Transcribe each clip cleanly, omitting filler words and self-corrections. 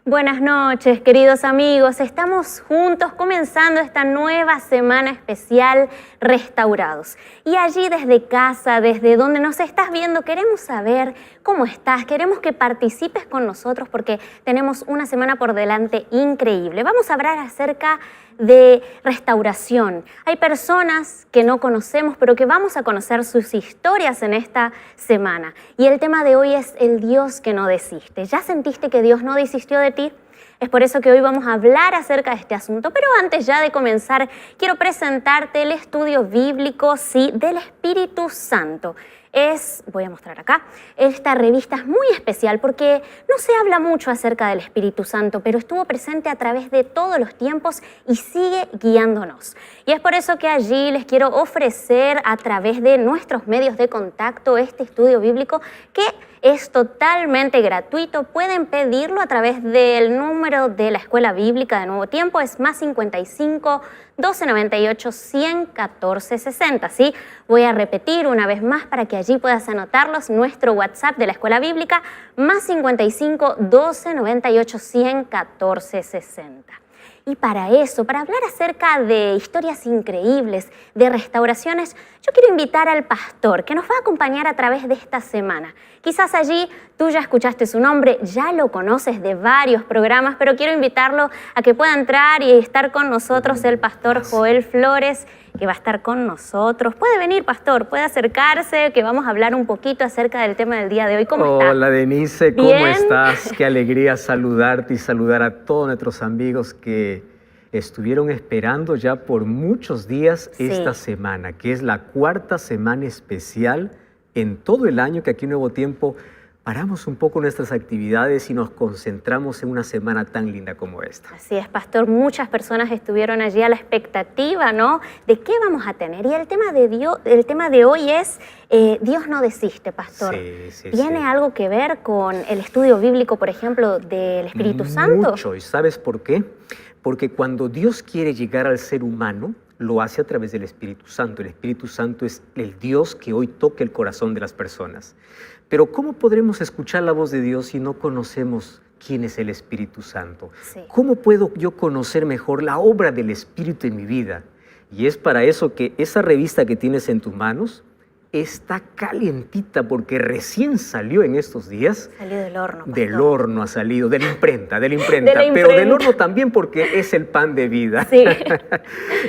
Buenas noches, queridos amigos. Estamos juntos comenzando esta nueva semana especial Restaurados. Y allí desde casa, desde donde nos estás viendo, queremos saber cómo estás. Queremos que participes con nosotros porque tenemos una semana por delante increíble. Vamos a hablar acerca de restauración. Hay personas que no conocemos, pero que vamos a conocer sus historias en esta semana. Y el tema de hoy es el Dios que no desiste. ¿Ya sentiste que Dios no desistió de ti? Es por eso que hoy vamos a hablar acerca de este asunto. Pero antes ya de comenzar, quiero presentarte el estudio bíblico, sí, del Espíritu Santo. Voy a mostrar acá, esta revista es muy especial porque no se habla mucho acerca del Espíritu Santo, pero estuvo presente a través de todos los tiempos y sigue guiándonos. Y es por eso que allí les quiero ofrecer a través de nuestros medios de contacto este estudio bíblico que es totalmente gratuito. Pueden pedirlo a través del número de la Escuela Bíblica de Nuevo Tiempo, es +55 1298 114 60. ¿Sí? Voy a repetir una vez más para que allí puedas anotarlos. Nuestro WhatsApp de la Escuela Bíblica, +55 1298 114 60. Y para eso, para hablar acerca de historias increíbles, de restauraciones, yo quiero invitar al pastor que nos va a acompañar a través de esta semana. Quizás allí tú ya escuchaste su nombre, ya lo conoces de varios programas, pero quiero invitarlo a que pueda entrar y estar con nosotros el pastor Joel Flores, que va a estar con nosotros. Puede venir, pastor, puede acercarse, que vamos a hablar un poquito acerca del tema del día de hoy. ¿Cómo está? Hola, Denise, ¿cómo ¿Bien? estás? Qué alegría saludarte y saludar a todos nuestros amigos que estuvieron esperando ya por muchos días esta semana, que es la cuarta semana especial en todo el año que aquí en Nuevo Tiempo paramos un poco nuestras actividades y nos concentramos en una semana tan linda como esta. Así es, pastor. Muchas personas estuvieron allí a la expectativa, ¿no? De qué vamos a tener. Y el tema de hoy es Dios no desiste, pastor. Sí, ¿Tiene algo que ver con el estudio bíblico, por ejemplo, del Espíritu Santo? Mucho. ¿Y sabes por qué? Porque cuando Dios quiere llegar al ser humano, lo hace a través del Espíritu Santo. El Espíritu Santo es el Dios que hoy toca el corazón de las personas. Pero ¿cómo podremos escuchar la voz de Dios si no conocemos quién es el Espíritu Santo? Sí. ¿Cómo puedo yo conocer mejor la obra del Espíritu en mi vida? Y es para eso que esa revista que tienes en tus manos está calientita porque recién salió en estos días. Salió del horno, pastor. Del horno ha salido, de la imprenta, De la imprenta. pero del horno también porque es el pan de vida. Sí.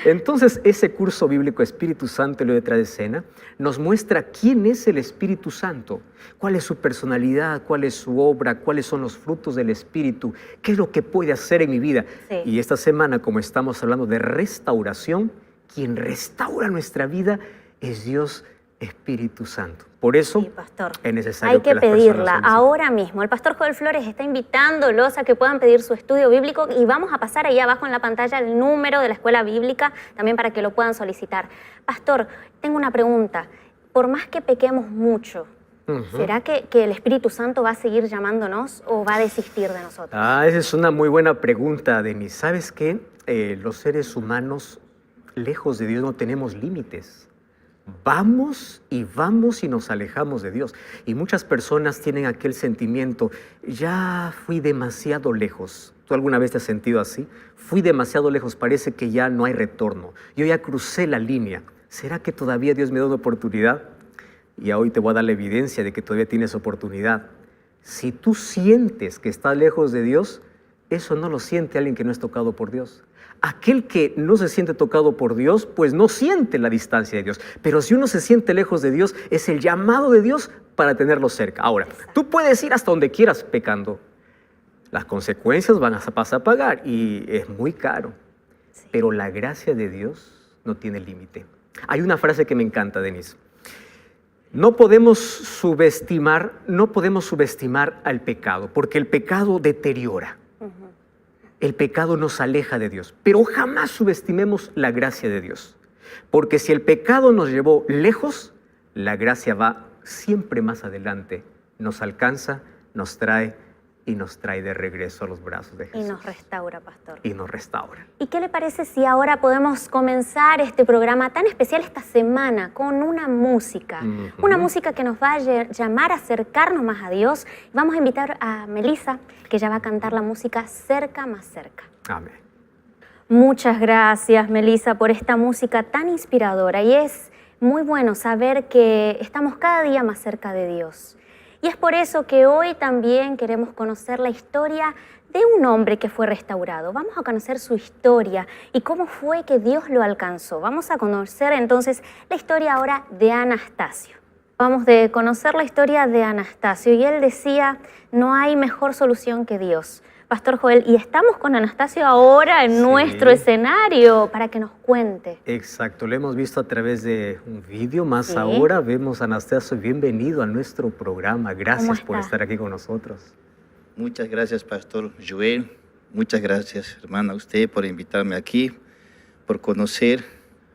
Entonces, ese curso bíblico Espíritu Santo y lo detrás de escena nos muestra quién es el Espíritu Santo, cuál es su personalidad, cuál es su obra, cuáles son los frutos del Espíritu, qué es lo que puede hacer en mi vida. Sí. Y esta semana, como estamos hablando de restauración, quien restaura nuestra vida es Dios Espíritu Santo. Por eso Sí, pastor. es necesario Hay que las personas pedirla soliciten. ahora mismo. El pastor Joel Flores está invitándolos a que puedan pedir su estudio bíblico y vamos a pasar ahí abajo en la pantalla el número de la Escuela Bíblica también para que lo puedan solicitar. Pastor, tengo una pregunta. Por más que pequemos mucho, ¿será que el Espíritu Santo va a seguir llamándonos o va a desistir de nosotros? Esa es una muy buena pregunta, Denise. ¿Sabes qué? Los seres humanos, lejos de Dios, no tenemos límites. Vamos y nos alejamos de Dios. Y muchas personas tienen aquel sentimiento, ya fui demasiado lejos. ¿Tú alguna vez te has sentido así? Fui demasiado lejos, parece que ya no hay retorno. Yo ya crucé la línea. ¿Será que todavía Dios me da una oportunidad? Y hoy te voy a dar la evidencia de que todavía tienes oportunidad. Si tú sientes que estás lejos de Dios, eso no lo siente alguien que no es tocado por Dios. Aquel que no se siente tocado por Dios, pues no siente la distancia de Dios. Pero si uno se siente lejos de Dios, es el llamado de Dios para tenerlo cerca. Ahora, tú puedes ir hasta donde quieras pecando. Las consecuencias vas a pagar y es muy caro. Sí. Pero la gracia de Dios no tiene límite. Hay una frase que me encanta, Denise. No podemos subestimar al pecado, porque el pecado deteriora. El pecado nos aleja de Dios, pero jamás subestimemos la gracia de Dios, porque si el pecado nos llevó lejos, la gracia va siempre más adelante, nos alcanza, nos trae y nos trae de regreso a los brazos de Jesús. Y nos restaura, pastor. Y nos restaura. ¿Y qué le parece si ahora podemos comenzar este programa tan especial esta semana con una música? Una música que nos va a llamar a acercarnos más a Dios. Vamos a invitar a Melissa, que ya va a cantar la música Cerca más cerca. Amén. Muchas gracias, Melissa, por esta música tan inspiradora. Y es muy bueno saber que estamos cada día más cerca de Dios. Y es por eso que hoy también queremos conocer la historia de un hombre que fue restaurado. Vamos a conocer su historia y cómo fue que Dios lo alcanzó. Vamos a conocer entonces la historia ahora de Anastasio. Vamos a conocer la historia de Anastasio y él decía, no hay mejor solución que Dios. Pastor Joel, y estamos con Anastasio ahora en nuestro escenario para que nos cuente. Exacto, lo hemos visto a través de un vídeo, más ahora vemos a Anastasio. Bienvenido a nuestro programa, gracias por estar aquí con nosotros. Muchas gracias, Pastor Joel, muchas gracias, hermana, a usted por invitarme aquí, por conocer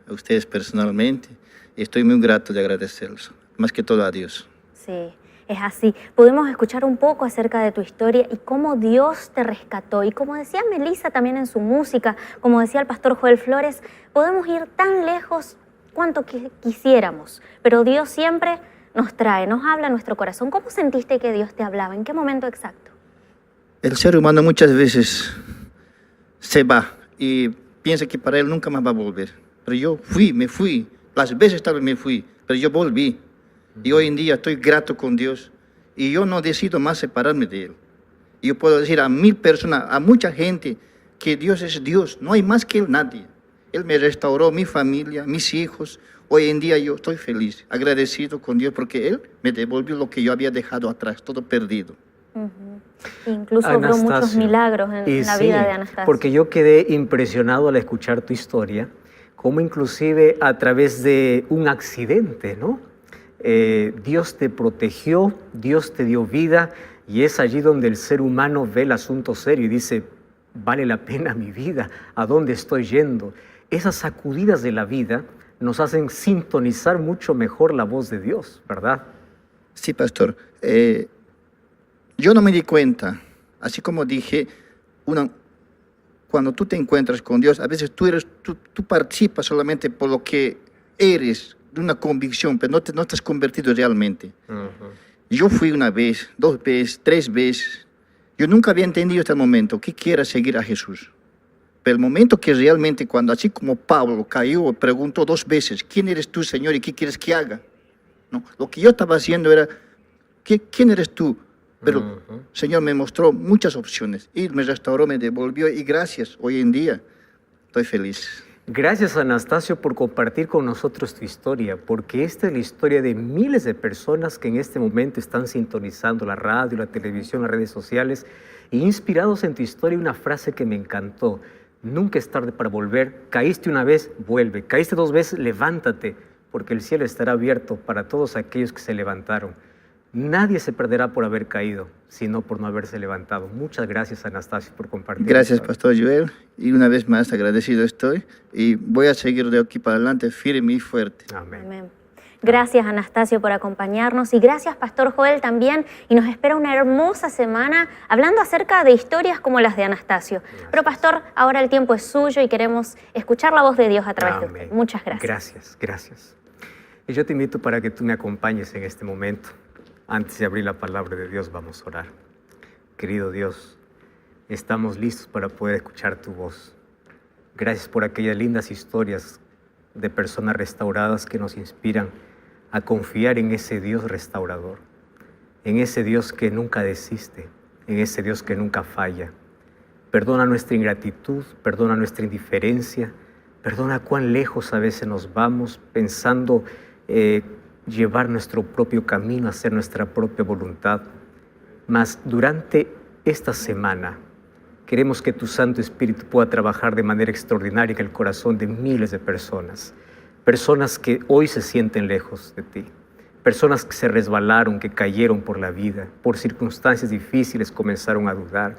a ustedes personalmente, y estoy muy grato de agradecerlos, más que todo a Dios. Sí. Es así. Podemos escuchar un poco acerca de tu historia y cómo Dios te rescató. Y como decía Melissa también en su música, como decía el pastor Joel Flores, podemos ir tan lejos cuanto quisiéramos, pero Dios siempre nos trae, nos habla a nuestro corazón. ¿Cómo sentiste que Dios te hablaba? ¿En qué momento exacto? El ser humano muchas veces se va y piensa que para él nunca más va a volver. Pero yo me fui, las veces tal vez me fui, pero yo volví. Y hoy en día estoy grato con Dios y yo no decido más separarme de Él. Yo puedo decir a 1000 personas, a mucha gente, que Dios es Dios, no hay más que Él, nadie. Él me restauró, mi familia, mis hijos. Hoy en día yo estoy feliz, agradecido con Dios porque Él me devolvió lo que yo había dejado atrás, todo perdido. Incluso hubo muchos milagros en la vida de Anastasio. Porque yo quedé impresionado al escuchar tu historia, como inclusive a través de un accidente, ¿no? Dios te protegió, Dios te dio vida, y es allí donde el ser humano ve el asunto serio y dice, vale la pena mi vida, ¿a dónde estoy yendo? Esas sacudidas de la vida nos hacen sintonizar mucho mejor la voz de Dios, ¿verdad? Sí, pastor. Yo no me di cuenta, así como dije, cuando tú te encuentras con Dios, a veces tú participas solamente por lo que eres, de una convicción, pero no te has convertido realmente. Yo fui una vez, 2 veces, 3 veces. Yo nunca había entendido hasta el momento que quiera seguir a Jesús. Pero el momento que realmente, cuando así como Pablo cayó, preguntó 2 veces, ¿quién eres tú, Señor, y qué quieres que haga? ¿No? Lo que yo estaba haciendo era, ¿quién eres tú? Pero el Señor me mostró muchas opciones. Y me restauró, me devolvió, y gracias, hoy en día estoy feliz. Gracias, Anastasio, por compartir con nosotros tu historia, porque esta es la historia de miles de personas que en este momento están sintonizando la radio, la televisión, las redes sociales, e inspirados en tu historia. Una frase que me encantó: nunca es tarde para volver. Caíste una vez, vuelve. Caíste 2 veces, levántate, porque el cielo estará abierto para todos aquellos que se levantaron. Nadie se perderá por haber caído, sino por no haberse levantado. Muchas gracias, Anastasio, por compartir. Gracias, Pastor Joel. Y una vez más agradecido estoy. Y voy a seguir de aquí para adelante firme y fuerte. Amén. Amén. Gracias, Anastasio, por acompañarnos. Y gracias, Pastor Joel, también. Y nos espera una hermosa semana hablando acerca de historias como las de Anastasio. Pero, Pastor, ahora el tiempo es suyo y queremos escuchar la voz de Dios a través de usted. Muchas gracias. Gracias. Y yo te invito para que tú me acompañes en este momento. Antes de abrir la palabra de Dios, vamos a orar. Querido Dios, estamos listos para poder escuchar tu voz. Gracias por aquellas lindas historias de personas restauradas que nos inspiran a confiar en ese Dios restaurador, en ese Dios que nunca desiste, en ese Dios que nunca falla. Perdona nuestra ingratitud, perdona nuestra indiferencia, perdona cuán lejos a veces nos vamos pensando llevar nuestro propio camino, hacer nuestra propia voluntad. Mas durante esta semana queremos que tu Santo Espíritu pueda trabajar de manera extraordinaria en el corazón de miles de personas. Personas que hoy se sienten lejos de ti. Personas que se resbalaron, que cayeron por la vida, por circunstancias difíciles comenzaron a dudar.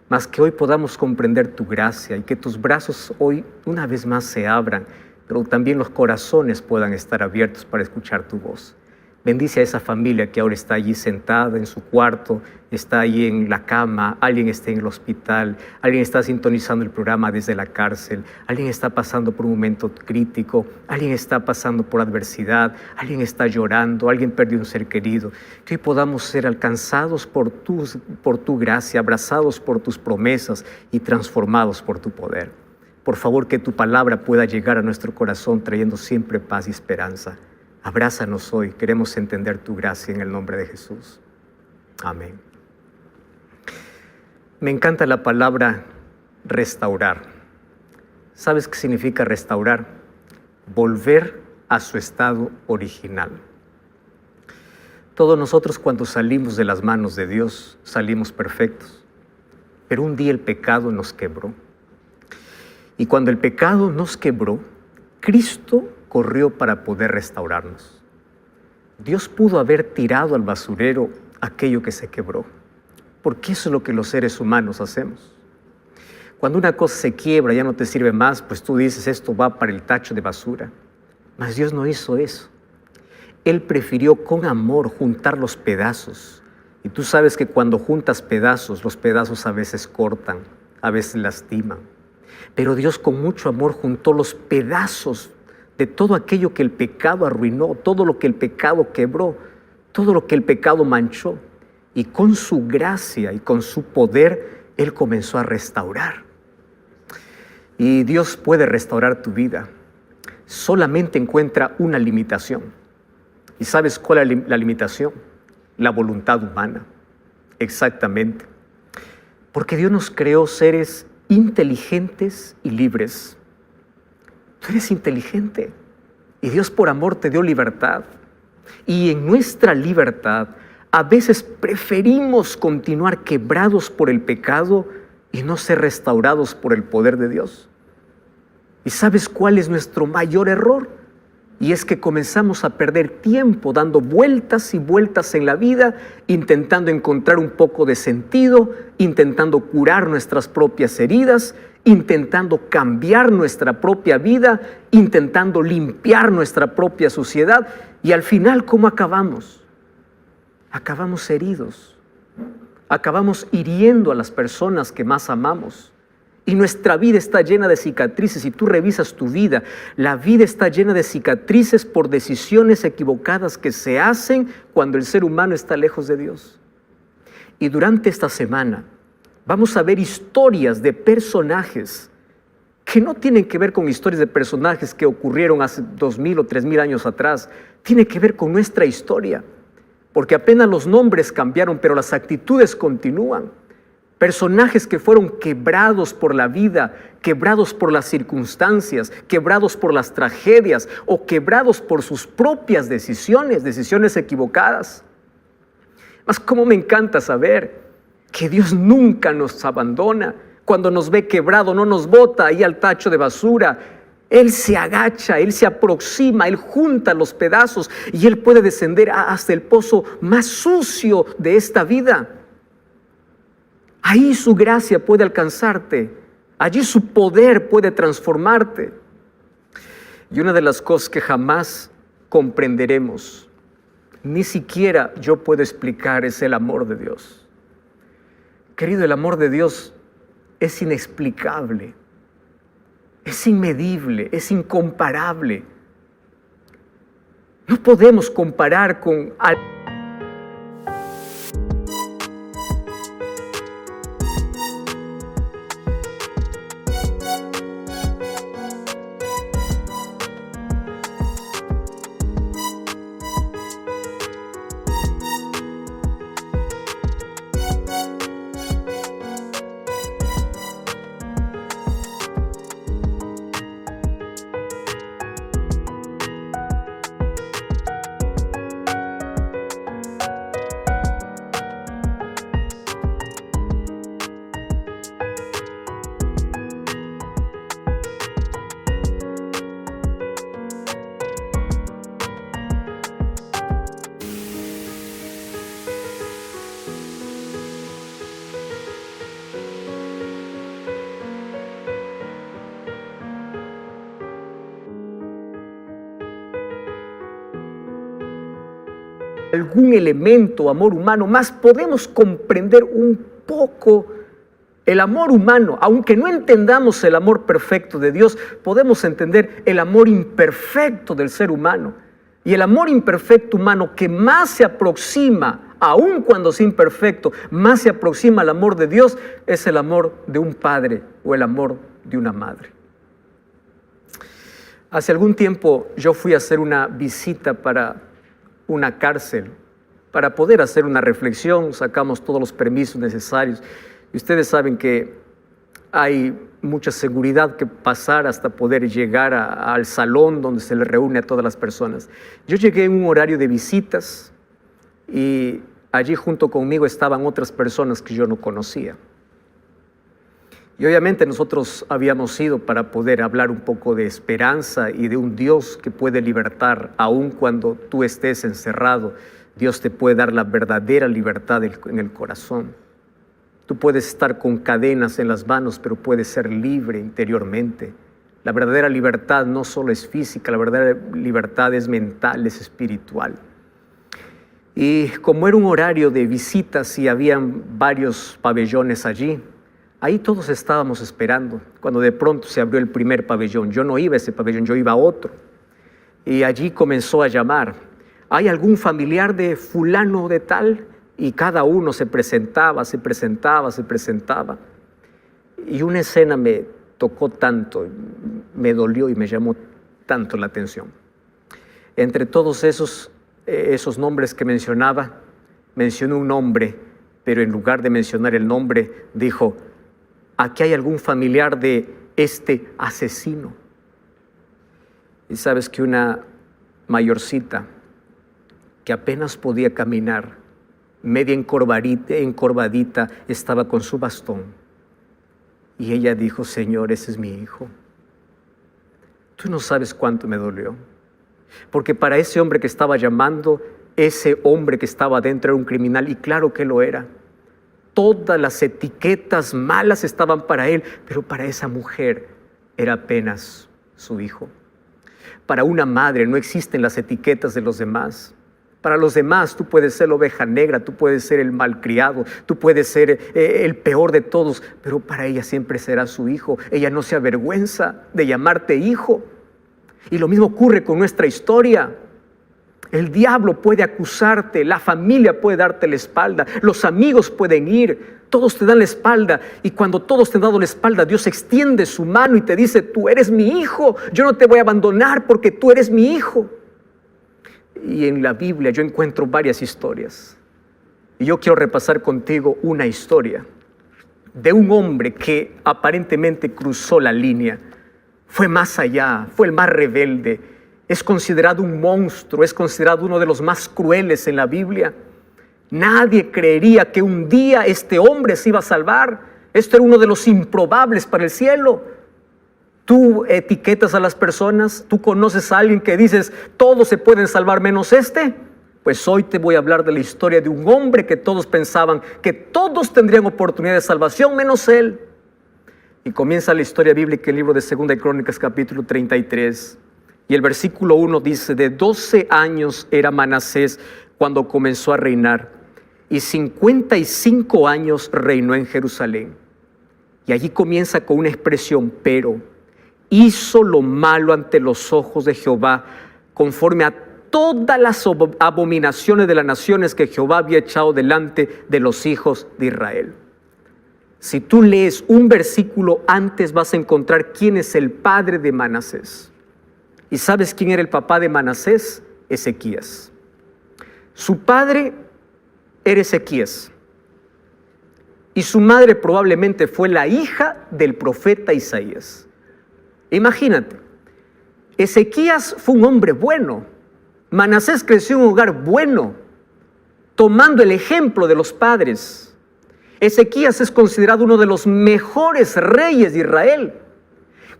Mas que hoy podamos comprender tu gracia y que tus brazos hoy una vez más se abran, pero también los corazones puedan estar abiertos para escuchar tu voz. Bendice a esa familia que ahora está allí sentada en su cuarto, está allí en la cama, alguien está en el hospital, alguien está sintonizando el programa desde la cárcel, alguien está pasando por un momento crítico, alguien está pasando por adversidad, alguien está llorando, alguien perdió un ser querido. Que hoy podamos ser alcanzados por tu gracia, abrazados por tus promesas y transformados por tu poder. Por favor, que tu palabra pueda llegar a nuestro corazón trayendo siempre paz y esperanza. Abrázanos hoy, queremos entender tu gracia en el nombre de Jesús. Amén. Me encanta la palabra restaurar. ¿Sabes qué significa restaurar? Volver a su estado original. Todos nosotros cuando salimos de las manos de Dios salimos perfectos, pero un día el pecado nos quebró. Y cuando el pecado nos quebró, Cristo corrió para poder restaurarnos. Dios pudo haber tirado al basurero aquello que se quebró, porque eso es lo que los seres humanos hacemos. Cuando una cosa se quiebra, ya no te sirve más, pues tú dices, esto va para el tacho de basura. Mas Dios no hizo eso. Él prefirió con amor juntar los pedazos. Y tú sabes que cuando juntas pedazos, los pedazos a veces cortan, a veces lastiman. Pero Dios con mucho amor juntó los pedazos de todo aquello que el pecado arruinó, todo lo que el pecado quebró, todo lo que el pecado manchó. Y con su gracia y con su poder, Él comenzó a restaurar. Y Dios puede restaurar tu vida. Solamente encuentra una limitación. ¿Y sabes cuál es la limitación? La voluntad humana. Exactamente. Porque Dios nos creó seres inteligentes y libres. Tú eres inteligente y Dios por amor te dio libertad. Y en nuestra libertad a veces preferimos continuar quebrados por el pecado y no ser restaurados por el poder de Dios. ¿Y sabes cuál es nuestro mayor error? Y es que comenzamos a perder tiempo dando vueltas y vueltas en la vida, intentando encontrar un poco de sentido, intentando curar nuestras propias heridas, intentando cambiar nuestra propia vida, intentando limpiar nuestra propia suciedad. Y al final, ¿cómo acabamos? Acabamos heridos, acabamos hiriendo a las personas que más amamos. Y nuestra vida está llena de cicatrices. Si tú revisas tu vida, la vida está llena de cicatrices por decisiones equivocadas que se hacen cuando el ser humano está lejos de Dios. Y durante esta semana vamos a ver historias de personajes que no tienen que ver con historias de personajes que ocurrieron hace 2000 o 3000 años atrás. Tiene que ver con nuestra historia, porque apenas los nombres cambiaron, pero las actitudes continúan. Personajes que fueron quebrados por la vida, quebrados por las circunstancias, quebrados por las tragedias o quebrados por sus propias decisiones equivocadas. Mas cómo me encanta saber que Dios nunca nos abandona. Cuando nos ve quebrado, no nos bota ahí al tacho de basura. Él se agacha, Él se aproxima, Él junta los pedazos y Él puede descender hasta el pozo más sucio de esta vida. Ahí su gracia puede alcanzarte, allí su poder puede transformarte. Y una de las cosas que jamás comprenderemos, ni siquiera yo puedo explicar, es el amor de Dios. Querido, el amor de Dios es inexplicable, es inmedible, es incomparable. No podemos comparar con algo. algún elemento, amor humano, más podemos comprender un poco el amor humano. Aunque no entendamos el amor perfecto de Dios, podemos entender el amor imperfecto del ser humano. Y el amor imperfecto humano que más se aproxima, aun cuando es imperfecto, más se aproxima al amor de Dios, es el amor de un padre o el amor de una madre. Hace algún tiempo yo fui a hacer una visita para una cárcel, para poder hacer una reflexión. Sacamos todos los permisos necesarios. Y ustedes saben que hay mucha seguridad que pasar hasta poder llegar al salón donde se le reúne a todas las personas. Yo llegué en un horario de visitas y allí junto conmigo estaban otras personas que yo no conocía. Y obviamente nosotros habíamos ido para poder hablar un poco de esperanza y de un Dios que puede libertar, aun cuando tú estés encerrado. Dios te puede dar la verdadera libertad en el corazón. Tú puedes estar con cadenas en las manos, pero puedes ser libre interiormente. La verdadera libertad no solo es física, la verdadera libertad es mental, es espiritual. Y como era un horario de visitas y habían varios pabellones allí, ahí todos estábamos esperando, cuando de pronto se abrió el primer pabellón. Yo no iba a ese pabellón, yo iba a otro. Y allí comenzó a llamar: ¿hay algún familiar de fulano de tal? Y cada uno se presentaba. Y una escena me tocó tanto, me dolió y me llamó tanto la atención. Entre todos esos nombres que mencionaba, mencionó un nombre, pero en lugar de mencionar el nombre, dijo: ¿aquí hay algún familiar de este asesino? Y sabes que una mayorcita que apenas podía caminar, media encorvadita, estaba con su bastón. Y ella dijo: Señor, ese es mi hijo. Tú no sabes cuánto me dolió. Porque para ese hombre que estaba llamando, ese hombre que estaba dentro era un criminal, y claro que lo era. Todas las etiquetas malas estaban para él, pero para esa mujer era apenas su hijo. Para una madre no existen las etiquetas de los demás. Para los demás tú puedes ser la oveja negra, tú puedes ser el malcriado, tú puedes ser el peor de todos, pero para ella siempre será su hijo. Ella no se avergüenza de llamarte hijo. Y lo mismo ocurre con nuestra historia. El diablo puede acusarte, la familia puede darte la espalda, los amigos pueden ir, todos te dan la espalda. Y cuando todos te han dado la espalda, Dios extiende su mano y te dice: tú eres mi hijo, yo no te voy a abandonar porque tú eres mi hijo. Y en la Biblia yo encuentro varias historias. Y yo quiero repasar contigo una historia de un hombre que aparentemente cruzó la línea. Fue más allá, fue el más rebelde. Es considerado un monstruo, es considerado uno de los más crueles en la Biblia. Nadie creería que un día este hombre se iba a salvar. Esto era uno de los improbables para el cielo. Tú etiquetas a las personas, tú conoces a alguien que dices: todos se pueden salvar menos este. Pues hoy te voy a hablar de la historia de un hombre que todos pensaban que todos tendrían oportunidad de salvación menos él. Y comienza la historia bíblica en el libro de 2 de Crónicas, capítulo 33. Y el versículo 1 dice: de 12 años era Manasés cuando comenzó a reinar, y 55 años reinó en Jerusalén. Y allí comienza con una expresión: pero hizo lo malo ante los ojos de Jehová, conforme a todas las abominaciones de las naciones que Jehová había echado delante de los hijos de Israel. Si tú lees un versículo antes, vas a encontrar quién es el padre de Manasés. ¿Y sabes quién era el papá de Manasés? Ezequías. Su padre era Ezequías. Y su madre probablemente fue la hija del profeta Isaías. Imagínate, Ezequías fue un hombre bueno. Manasés creció en un hogar bueno, tomando el ejemplo de los padres. Ezequías es considerado uno de los mejores reyes de Israel.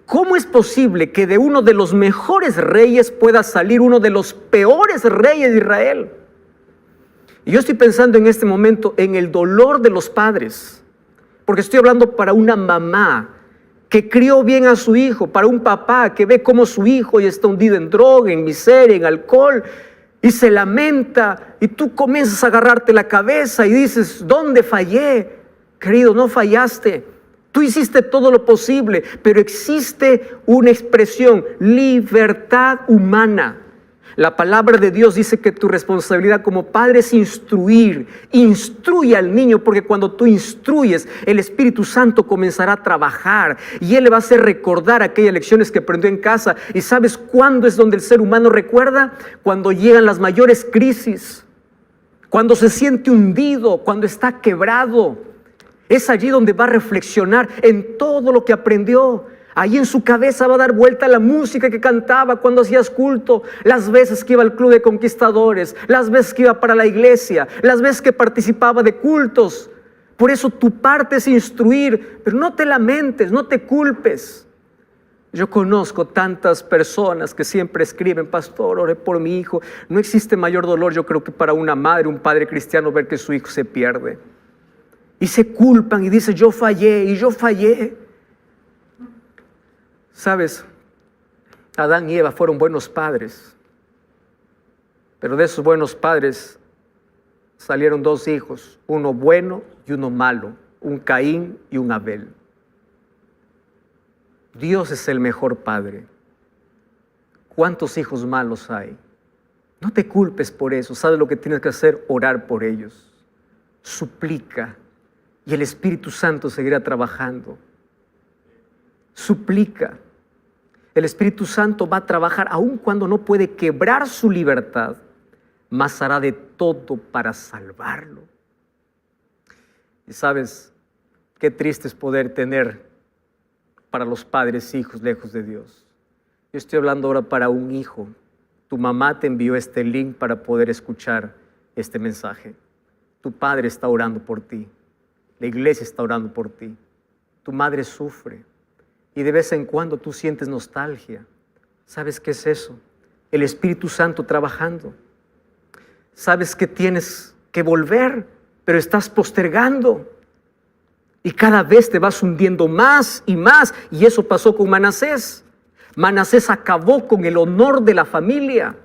¿Cómo es posible que de uno de los mejores reyes pueda salir uno de los peores reyes de Israel? Y yo estoy pensando en este momento en el dolor de los padres, porque estoy hablando para una mamá que crió bien a su hijo, para un papá que ve cómo su hijo ya está hundido en droga, en miseria, en alcohol. y se lamenta y tú comienzas a agarrarte la cabeza y dices, ¿dónde fallé? Querido, no fallaste. Tú hiciste todo lo posible, pero existe una expresión, libertad humana. La palabra de Dios dice que tu responsabilidad como padre es instruir. Instruye al niño, porque cuando tú instruyes, el Espíritu Santo comenzará a trabajar y Él le va a hacer recordar aquellas lecciones que aprendió en casa. ¿Y sabes cuándo es donde el ser humano recuerda? Cuando llegan las mayores crisis, cuando se siente hundido, cuando está quebrado. Es allí donde va a reflexionar en todo lo que aprendió. Ahí en su cabeza va a dar vuelta la música que cantaba cuando hacías culto, las veces que iba al club de conquistadores, las veces que iba para la iglesia, las veces que participaba de cultos. Por eso tu parte es instruir, pero no te lamentes, no te culpes. Yo conozco tantas personas que siempre escriben, pastor, ore por mi hijo. No existe mayor dolor, yo creo, que para una madre, un padre cristiano, ver que su hijo se pierde. Y se culpan y dicen, yo fallé y yo fallé. Sabes, Adán y Eva fueron buenos padres, pero de esos buenos padres salieron dos hijos, uno bueno y uno malo, un Caín y un Abel. Dios es el mejor padre. ¿Cuántos hijos malos hay? No te culpes por eso. ¿Sabes lo que tienes que hacer? Orar por ellos. Suplica y el Espíritu Santo seguirá trabajando. Suplica. El Espíritu Santo va a trabajar aun cuando no puede quebrar su libertad, mas hará de todo para salvarlo. Y sabes, qué triste es poder tener para los padres hijos lejos de Dios. Yo estoy hablando ahora para un hijo. Tu mamá te envió este link para poder escuchar este mensaje. Tu padre está orando por ti. La iglesia está orando por ti. Tu madre sufre. Y de vez en cuando tú sientes nostalgia. ¿Sabes qué es eso? El Espíritu Santo trabajando. Sabes que tienes que volver, pero estás postergando. Y cada vez te vas hundiendo más y más. Y eso pasó con Manasés. Manasés acabó con el honor de la familia.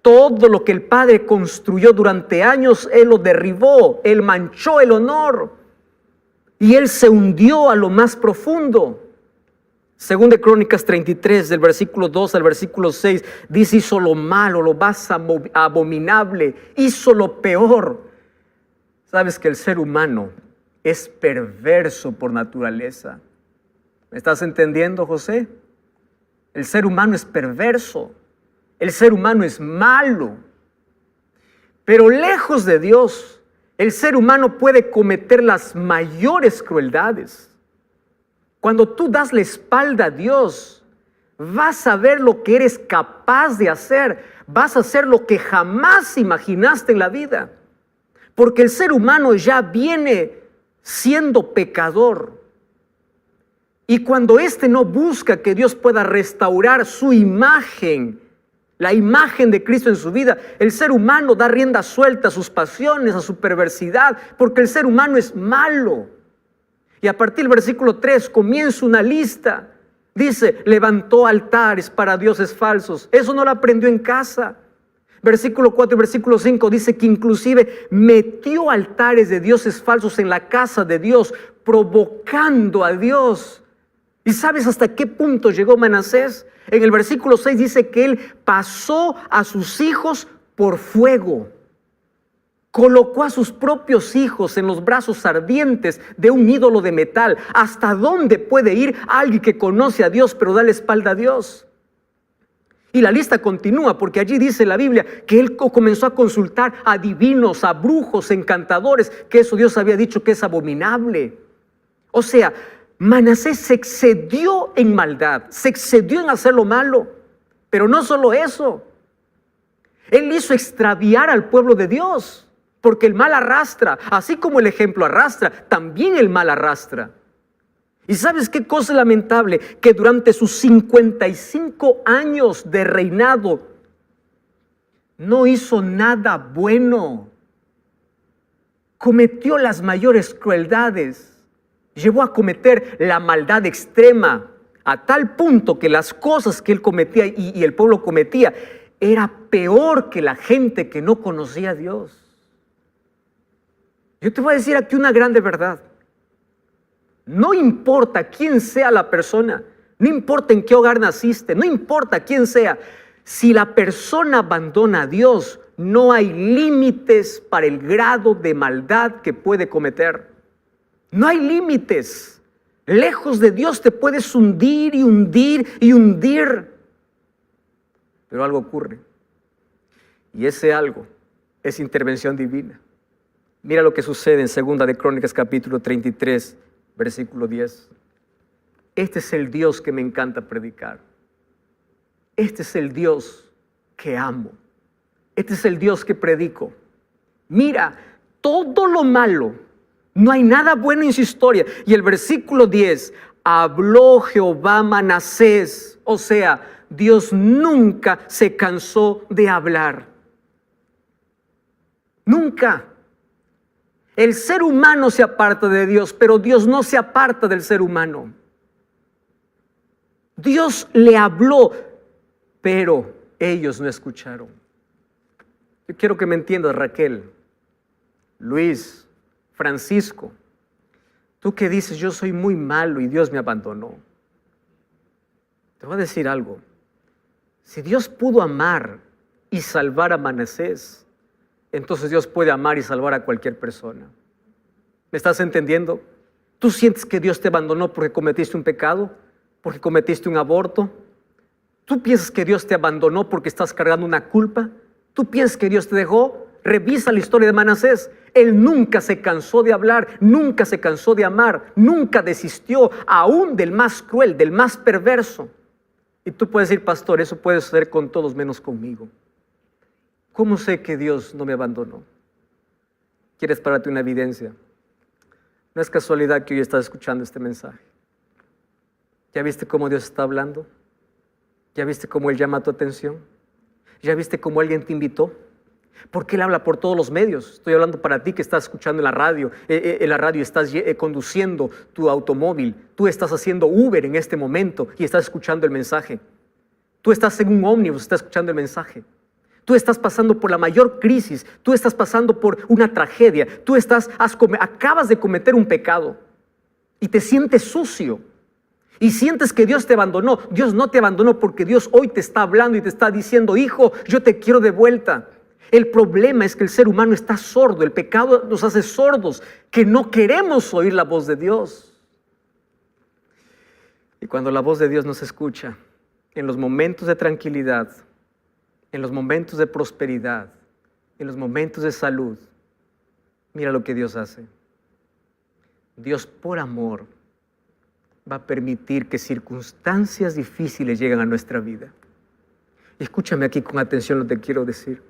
Todo lo que el padre construyó durante años, él lo derribó. Él manchó el honor. Y él se hundió a lo más profundo. Según de Crónicas 33, del versículo 2 al versículo 6, dice, hizo lo malo, lo más abominable, hizo lo peor. Sabes que el ser humano es perverso por naturaleza. ¿Me estás entendiendo, José? El ser humano es perverso. El ser humano es malo. Pero lejos de Dios, el ser humano puede cometer las mayores crueldades. Cuando tú das la espalda a Dios, vas a ver lo que eres capaz de hacer. Vas a hacer lo que jamás imaginaste en la vida. Porque el ser humano ya viene siendo pecador. Y cuando éste no busca que Dios pueda restaurar su imagen, la imagen de Cristo en su vida, el ser humano da rienda suelta a sus pasiones, a su perversidad, porque el ser humano es malo. Y a partir del versículo 3 comienza una lista. Dice, levantó altares para dioses falsos. Eso no lo aprendió en casa. Versículo 4 y versículo 5 dice que inclusive metió altares de dioses falsos en la casa de Dios, provocando a Dios. ¿Y sabes hasta qué punto llegó Manasés? En el versículo 6 dice que él pasó a sus hijos por fuego. Colocó a sus propios hijos en los brazos ardientes de un ídolo de metal. ¿Hasta dónde puede ir alguien que conoce a Dios pero da la espalda a Dios? Y la lista continúa porque allí dice la Biblia que él comenzó a consultar a adivinos, a brujos, encantadores, que eso Dios había dicho que es abominable. O sea, Manasés se excedió en maldad, se excedió en hacer lo malo. Pero no solo eso, él hizo extraviar al pueblo de Dios. Porque el mal arrastra, así como el ejemplo arrastra, también el mal arrastra. ¿Y sabes qué cosa lamentable? Que durante sus 55 años de reinado no hizo nada bueno. Cometió las mayores crueldades. Llevó a cometer la maldad extrema a tal punto que las cosas que él cometía y el pueblo cometía era peor que la gente que no conocía a Dios. Yo te voy a decir aquí una grande verdad. No importa quién sea la persona, no importa en qué hogar naciste, no importa quién sea, si la persona abandona a Dios, no hay límites para el grado de maldad que puede cometer. No hay límites. Lejos de Dios te puedes hundir y hundir y hundir. Pero algo ocurre. Y ese algo es intervención divina. Mira lo que sucede en 2 de Crónicas capítulo 33, versículo 10. Este es el Dios que me encanta predicar. Este es el Dios que amo. Este es el Dios que predico. Mira, todo lo malo, no hay nada bueno en su historia. Y el versículo 10, habló Jehová a Manasés. O sea, Dios nunca se cansó de hablar. Nunca. El ser humano se aparta de Dios, pero Dios no se aparta del ser humano. Dios le habló, pero ellos no escucharon. Yo quiero que me entiendas, Raquel, Luis, Francisco. Tú que dices, yo soy muy malo y Dios me abandonó. Te voy a decir algo. Si Dios pudo amar y salvar a Manasés, entonces Dios puede amar y salvar a cualquier persona. ¿Me estás entendiendo? ¿Tú sientes que Dios te abandonó porque cometiste un pecado? ¿Porque cometiste un aborto? ¿Tú piensas que Dios te abandonó porque estás cargando una culpa? ¿Tú piensas que Dios te dejó? Revisa la historia de Manasés. Él nunca se cansó de hablar, nunca se cansó de amar, nunca desistió, aún del más cruel, del más perverso. Y tú puedes decir, pastor, eso puede suceder con todos menos conmigo. ¿Cómo sé que Dios no me abandonó? ¿Quieres pararte una evidencia? No es casualidad que hoy estás escuchando este mensaje. ¿Ya viste cómo Dios está hablando? ¿Ya viste cómo Él llama tu atención? ¿Ya viste cómo alguien te invitó? Porque Él habla por todos los medios. Estoy hablando para ti que estás escuchando en la radio. En la radio estás conduciendo tu automóvil. Tú estás haciendo Uber en este momento y estás escuchando el mensaje. Tú estás en un ómnibus, estás escuchando el mensaje. Tú estás pasando por la mayor crisis. Tú estás pasando por una tragedia. Tú acabas de cometer un pecado y te sientes sucio. Y sientes que Dios te abandonó. Dios no te abandonó porque Dios hoy te está hablando y te está diciendo, hijo, yo te quiero de vuelta. El problema es que el ser humano está sordo. El pecado nos hace sordos, que no queremos oír la voz de Dios. Y cuando la voz de Dios nos escucha, en los momentos de tranquilidad, en los momentos de prosperidad, en los momentos de salud, mira lo que Dios hace. Dios, por amor, va a permitir que circunstancias difíciles lleguen a nuestra vida. Y escúchame aquí con atención lo que te quiero decir.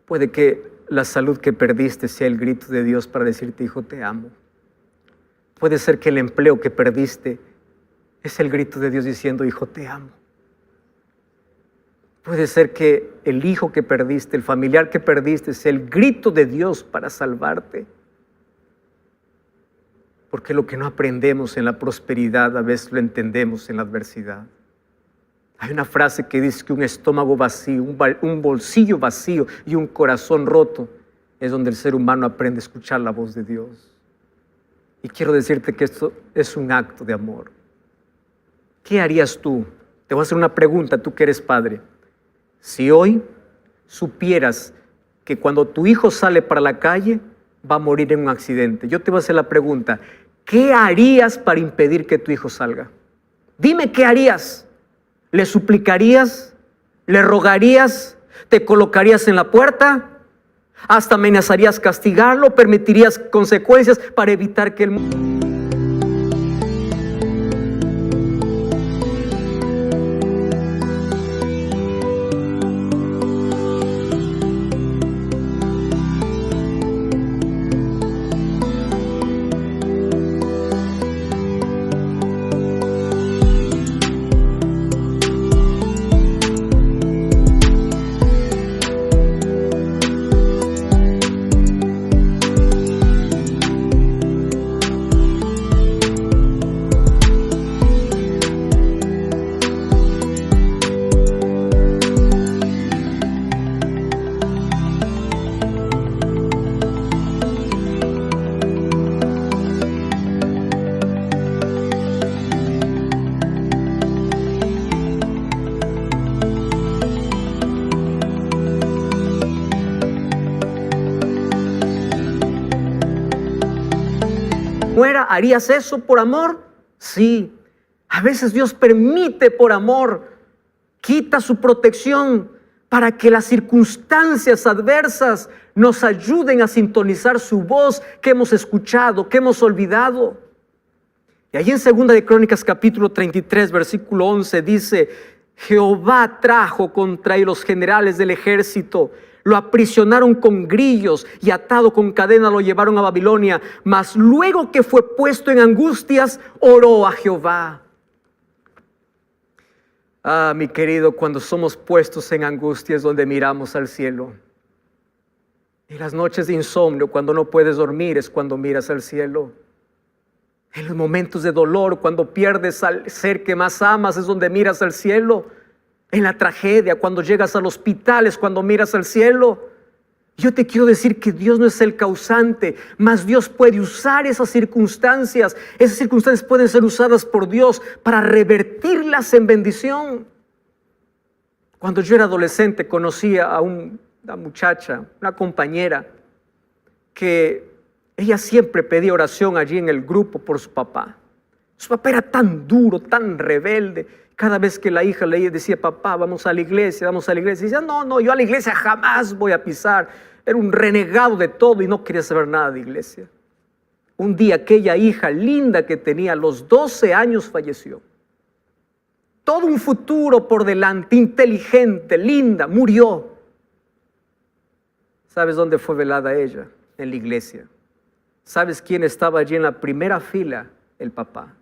Puede que la salud que perdiste sea el grito de Dios para decirte, hijo, te amo. Puede ser que el empleo que perdiste es el grito de Dios diciendo, hijo, te amo. Puede ser que el hijo que perdiste, el familiar que perdiste, sea el grito de Dios para salvarte. Porque lo que no aprendemos en la prosperidad, a veces lo entendemos en la adversidad. Hay una frase que dice que un estómago vacío, un bolsillo vacío y un corazón roto es donde el ser humano aprende a escuchar la voz de Dios. Y quiero decirte que esto es un acto de amor. ¿Qué harías tú? Te voy a hacer una pregunta, tú que eres padre. Si hoy supieras que cuando tu hijo sale para la calle va a morir en un accidente, yo te voy a hacer la pregunta, ¿qué harías para impedir que tu hijo salga? Dime qué harías. ¿Le suplicarías? ¿Le rogarías? ¿Te colocarías en la puerta? ¿Hasta amenazarías castigarlo? ¿Permitirías consecuencias para evitar que el ¿Harías eso por amor? Sí. A veces Dios permite por amor, quita su protección para que las circunstancias adversas nos ayuden a sintonizar su voz que hemos escuchado, que hemos olvidado. Y ahí en 2 de Crónicas capítulo 33 versículo 11 dice: Jehová trajo contra él los generales del ejército, lo aprisionaron con grillos y atado con cadena lo llevaron a Babilonia, mas luego que fue puesto en angustias, oró a Jehová. Ah, mi querido, cuando somos puestos en angustias donde miramos al cielo. En las noches de insomnio, cuando no puedes dormir, es cuando miras al cielo. En los momentos de dolor, cuando pierdes al ser que más amas, es donde miras al cielo. En la tragedia, cuando llegas al hospital, es cuando miras al cielo. Yo te quiero decir que Dios no es el causante, mas Dios puede usar esas circunstancias. Esas circunstancias pueden ser usadas por Dios para revertirlas en bendición. Cuando yo era adolescente, conocí a una muchacha, una compañera, que ella siempre pedía oración allí en el grupo por su papá. Su papá era tan duro, tan rebelde. Cada vez que la hija le decía: papá, vamos a la iglesia, vamos a la iglesia, y decía: no, yo a la iglesia jamás voy a pisar. Era un renegado de todo y no quería saber nada de iglesia. Un día aquella hija linda que tenía a los 12 años falleció. Todo un futuro por delante, inteligente, linda, murió. ¿Sabes dónde fue velada ella? En la iglesia. ¿Sabes quién estaba allí en la primera fila? El papá.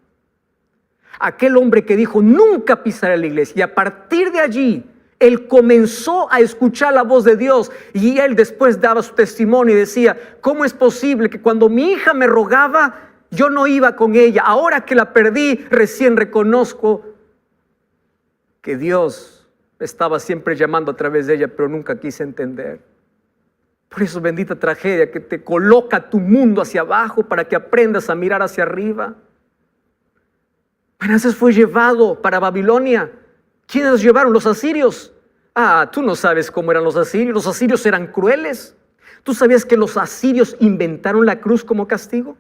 Aquel hombre que dijo: nunca pisaré la iglesia. Y a partir de allí, él comenzó a escuchar la voz de Dios. Y él después daba su testimonio y decía: ¿cómo es posible que cuando mi hija me rogaba, yo no iba con ella? Ahora que la perdí, recién reconozco que Dios estaba siempre llamando a través de ella, pero nunca quise entender. Por eso, bendita tragedia que te coloca tu mundo hacia abajo para que aprendas a mirar hacia arriba. Manasés fue llevado para Babilonia. ¿Quiénes los llevaron? Los asirios. Ah, tú no sabes cómo eran los asirios. Los asirios eran crueles. ¿Tú sabías que los asirios inventaron la cruz como castigo?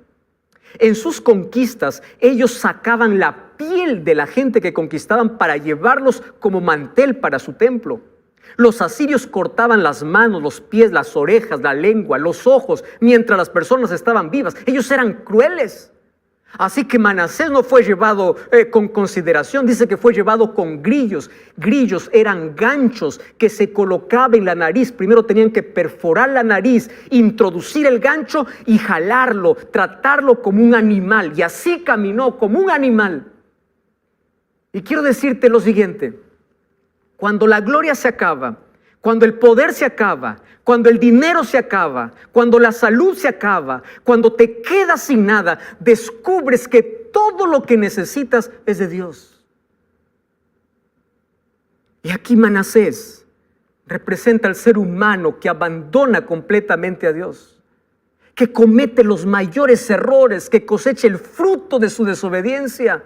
En sus conquistas, ellos sacaban la piel de la gente que conquistaban para llevarlos como mantel para su templo. Los asirios cortaban las manos, los pies, las orejas, la lengua, los ojos, mientras las personas estaban vivas. Ellos eran crueles. Así que Manasés no fue llevado con consideración, dice que fue llevado con grillos. Grillos eran ganchos que se colocaban en la nariz. Primero tenían que perforar la nariz, introducir el gancho y jalarlo, tratarlo como un animal. Y así caminó como un animal. Y quiero decirte lo siguiente: cuando la gloria se acaba, cuando el poder se acaba, cuando el dinero se acaba, cuando la salud se acaba, cuando te quedas sin nada, descubres que todo lo que necesitas es de Dios. Y aquí Manasés representa al ser humano que abandona completamente a Dios, que comete los mayores errores, que cosecha el fruto de su desobediencia.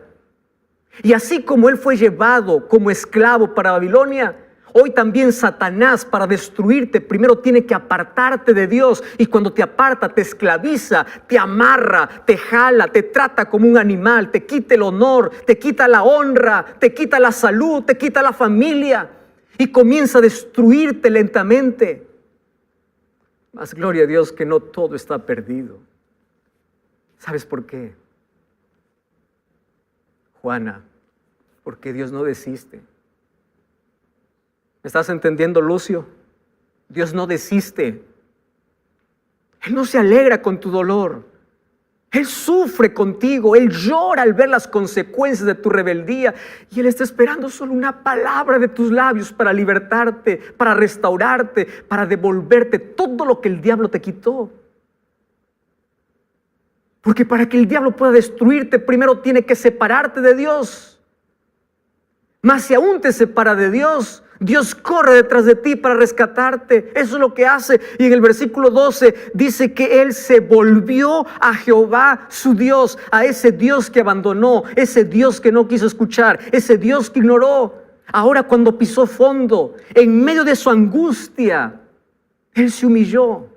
Y así como él fue llevado como esclavo para Babilonia, hoy también Satanás, para destruirte, primero tiene que apartarte de Dios. Y cuando te aparta, te esclaviza, te amarra, te jala, te trata como un animal, te quita el honor, te quita la honra, te quita la salud, te quita la familia. Y comienza a destruirte lentamente. Mas gloria a Dios que no todo está perdido. ¿Sabes por qué? Juana, porque Dios no desiste. ¿Me estás entendiendo, Lucio? Dios no desiste. Él no se alegra con tu dolor. Él sufre contigo. Él llora al ver las consecuencias de tu rebeldía. Y Él está esperando solo una palabra de tus labios para libertarte, para restaurarte, para devolverte todo lo que el diablo te quitó. Porque para que el diablo pueda destruirte, primero tiene que separarte de Dios. Mas si aún te separa de Dios, Dios corre detrás de ti para rescatarte. Eso es lo que hace. Y en el versículo 12 dice que él se volvió a Jehová su Dios, a ese Dios que abandonó, ese Dios que no quiso escuchar, ese Dios que ignoró. Ahora, cuando pisó fondo, en medio de su angustia, él se humilló.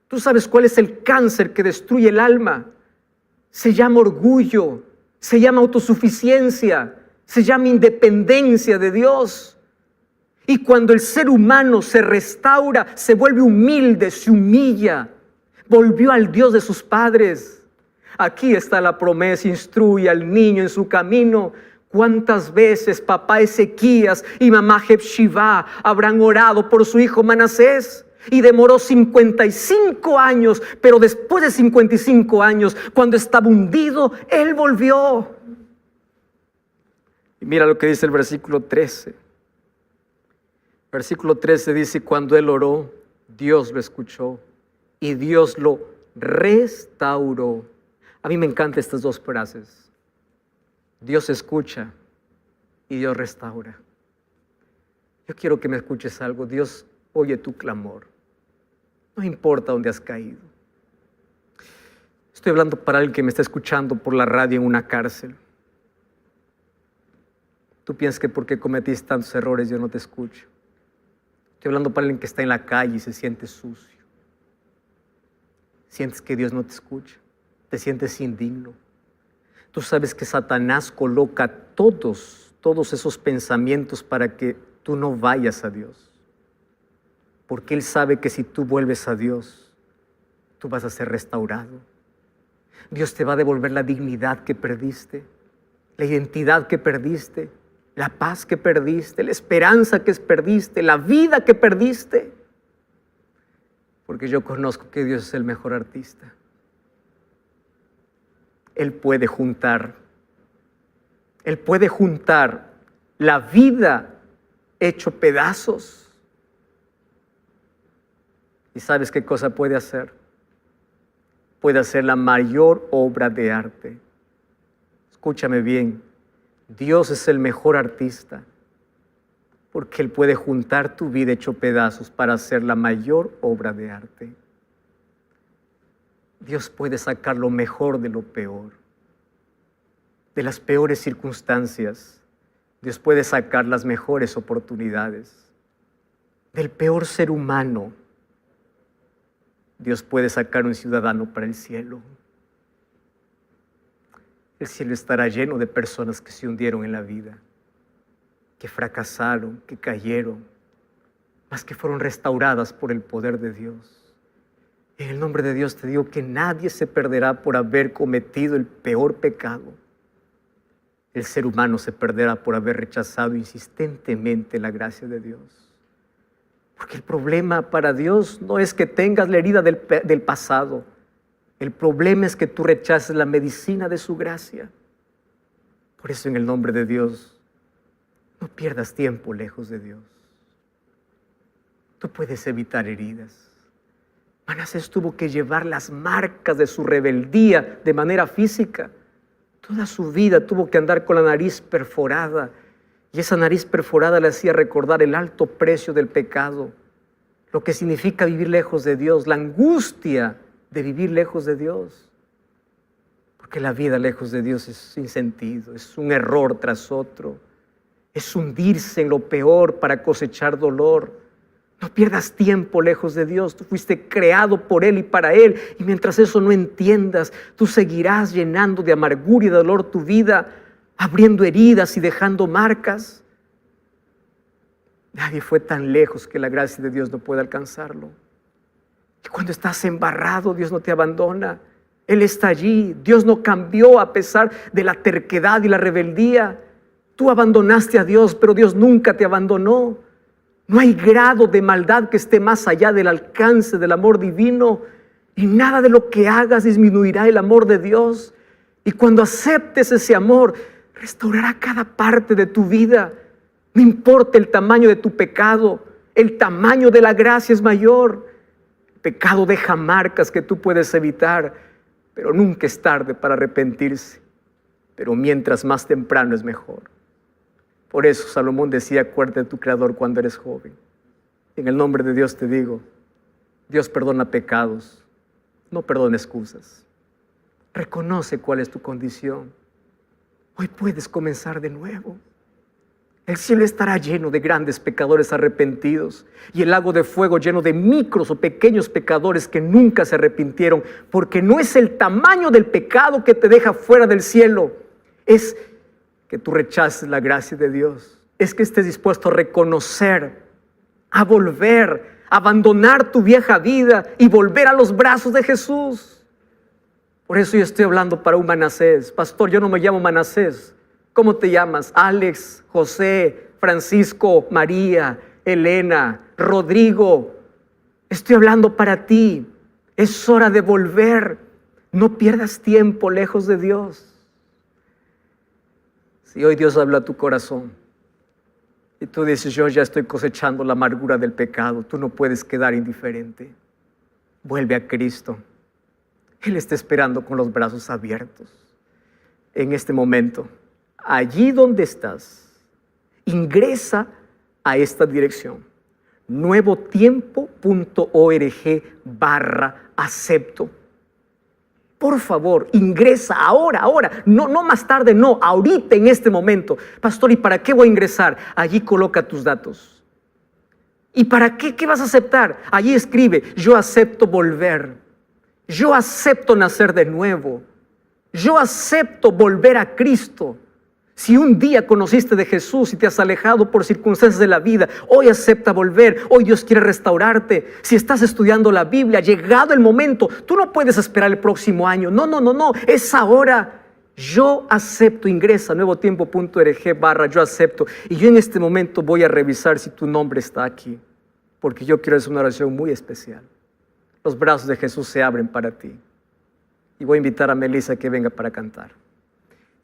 ¿Tú sabes cuál es el cáncer que destruye el alma? se llama orgullo, se llama autosuficiencia, se llama independencia de Dios. Y cuando el ser humano se restaura, se vuelve humilde, se humilla, volvió al Dios de sus padres. Aquí está la promesa: instruye al niño en su camino. ¿Cuántas veces papá Ezequías y mamá Jepshibá habrán orado por su hijo Manasés? Y demoró 55 años, pero después de 55 años, cuando estaba hundido, él volvió. Y mira lo que dice el versículo 13. Versículo 13 dice: cuando él oró, Dios lo escuchó y Dios lo restauró. A mí me encantan estas dos frases. Dios escucha y Dios restaura. Yo quiero que me escuches algo. Dios oye tu clamor. No importa dónde has caído. Estoy hablando para alguien que me está escuchando por la radio en una cárcel. Tú piensas que porque cometiste tantos errores yo no te escucho. Estoy hablando para alguien que está en la calle y se siente sucio. Sientes que Dios no te escucha. Te sientes indigno. Tú sabes que Satanás coloca todos esos pensamientos para que tú no vayas a Dios. Porque Él sabe que si tú vuelves a Dios, tú vas a ser restaurado. Dios te va a devolver la dignidad que perdiste, la identidad que perdiste, la paz que perdiste, la esperanza que perdiste, la vida que perdiste. Porque yo conozco que Dios es el mejor artista. Él puede juntar la vida hecho pedazos. ¿Y sabes qué cosa puede hacer? Puede hacer la mayor obra de arte. Escúchame bien, Dios es el mejor artista, porque Él puede juntar tu vida hecho pedazos para hacer la mayor obra de arte. Dios puede sacar lo mejor de lo peor, de las peores circunstancias. Dios puede sacar las mejores oportunidades. Del peor ser humano, Dios puede sacar un ciudadano para el cielo. El cielo estará lleno de personas que se hundieron en la vida, que fracasaron, que cayeron, mas que fueron restauradas por el poder de Dios. En el nombre de Dios te digo que nadie se perderá por haber cometido el peor pecado. El ser humano se perderá por haber rechazado insistentemente la gracia de Dios. Porque el problema para Dios no es que tengas la herida del pasado. El problema es que tú rechaces la medicina de su gracia. Por eso, en el nombre de Dios, no pierdas tiempo lejos de Dios. Tú puedes evitar heridas. Manasés tuvo que llevar las marcas de su rebeldía de manera física. Toda su vida tuvo que andar con la nariz perforada. Y esa nariz perforada le hacía recordar el alto precio del pecado, lo que significa vivir lejos de Dios, la angustia de vivir lejos de Dios. Porque la vida lejos de Dios es sin sentido, es un error tras otro, es hundirse en lo peor para cosechar dolor. No pierdas tiempo lejos de Dios. Tú fuiste creado por Él y para Él. Y mientras eso no entiendas, tú seguirás llenando de amargura y de dolor tu vida, abriendo heridas y dejando marcas. Nadie fue tan lejos que la gracia de Dios no pueda alcanzarlo. Y cuando estás embarrado, Dios no te abandona. Él está allí. Dios no cambió a pesar de la terquedad y la rebeldía. Tú abandonaste a Dios, pero Dios nunca te abandonó. No hay grado de maldad que esté más allá del alcance del amor divino, y nada de lo que hagas disminuirá el amor de Dios. Y cuando aceptes ese amor, restaurará cada parte de tu vida. No importa el tamaño de tu pecado, el tamaño de la gracia es mayor. El pecado deja marcas que tú puedes evitar, pero nunca es tarde para arrepentirse. Pero mientras más temprano es mejor. Por eso Salomón decía: acuérdate de tu Creador cuando eres joven. En el nombre de Dios te digo, Dios perdona pecados, no perdona excusas. Reconoce cuál es tu condición. Hoy puedes comenzar de nuevo. El cielo estará lleno de grandes pecadores arrepentidos y el lago de fuego lleno de micros o pequeños pecadores que nunca se arrepintieron, porque no es el tamaño del pecado que te deja fuera del cielo, es que tú rechaces la gracia de Dios, es que estés dispuesto a reconocer, a volver, a abandonar tu vieja vida y volver a los brazos de Jesús. Por eso yo estoy hablando para un Manasés. Pastor, yo no me llamo Manasés. ¿Cómo te llamas? Alex, José, Francisco, María, Elena, Rodrigo. Estoy hablando para ti. Es hora de volver. No pierdas tiempo lejos de Dios. Si hoy Dios habla a tu corazón y tú dices, yo ya estoy cosechando la amargura del pecado, tú no puedes quedar indiferente. Vuelve a Cristo. Él está esperando con los brazos abiertos. En este momento, allí donde estás, ingresa a esta dirección, nuevotiempo.org/acepto. Por favor, ingresa ahora, no más tarde, no, ahorita en este momento. Pastor, ¿y para qué voy a ingresar? Allí coloca tus datos. ¿Y para qué? ¿Qué vas a aceptar? Allí escribe, yo acepto volver, yo acepto nacer de nuevo, yo acepto volver a Cristo. Si un día conociste de Jesús y te has alejado por circunstancias de la vida, hoy acepta volver, hoy Dios quiere restaurarte. Si estás estudiando la Biblia, llegado el momento, tú no puedes esperar el próximo año, no, es ahora. Yo acepto, ingresa a nuevotiempo.org/yo acepto, y yo en este momento voy a revisar si tu nombre está aquí, porque yo quiero hacer una oración muy especial. Los brazos de Jesús se abren para ti, y voy a invitar a Melissa que venga para cantar.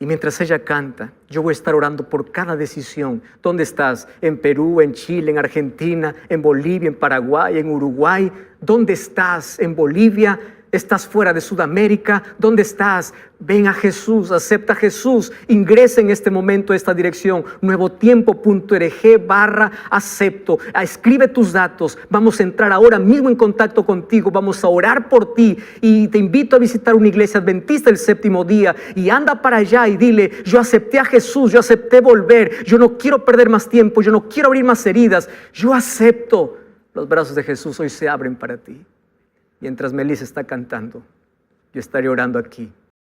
Y mientras ella canta, yo voy a estar orando por cada decisión. ¿Dónde estás? ¿En Perú, en Chile, en Argentina, en Bolivia, en Paraguay, en Uruguay? ¿Dónde estás? ¿En Bolivia? ¿Estás fuera de Sudamérica? ¿Dónde estás? Ven a Jesús, acepta a Jesús. Ingresa en este momento a esta dirección, nuevotiempo.org/acepto. Escribe tus datos. Vamos a entrar ahora mismo en contacto contigo. Vamos a orar por ti. Y te invito a visitar una iglesia adventista el séptimo día. Y anda para allá y dile, yo acepté a Jesús, yo acepté volver. Yo no quiero perder más tiempo, yo no quiero abrir más heridas. Yo acepto. Los brazos de Jesús hoy se abren para ti. Mientras Melissa está cantando, yo estaré orando aquí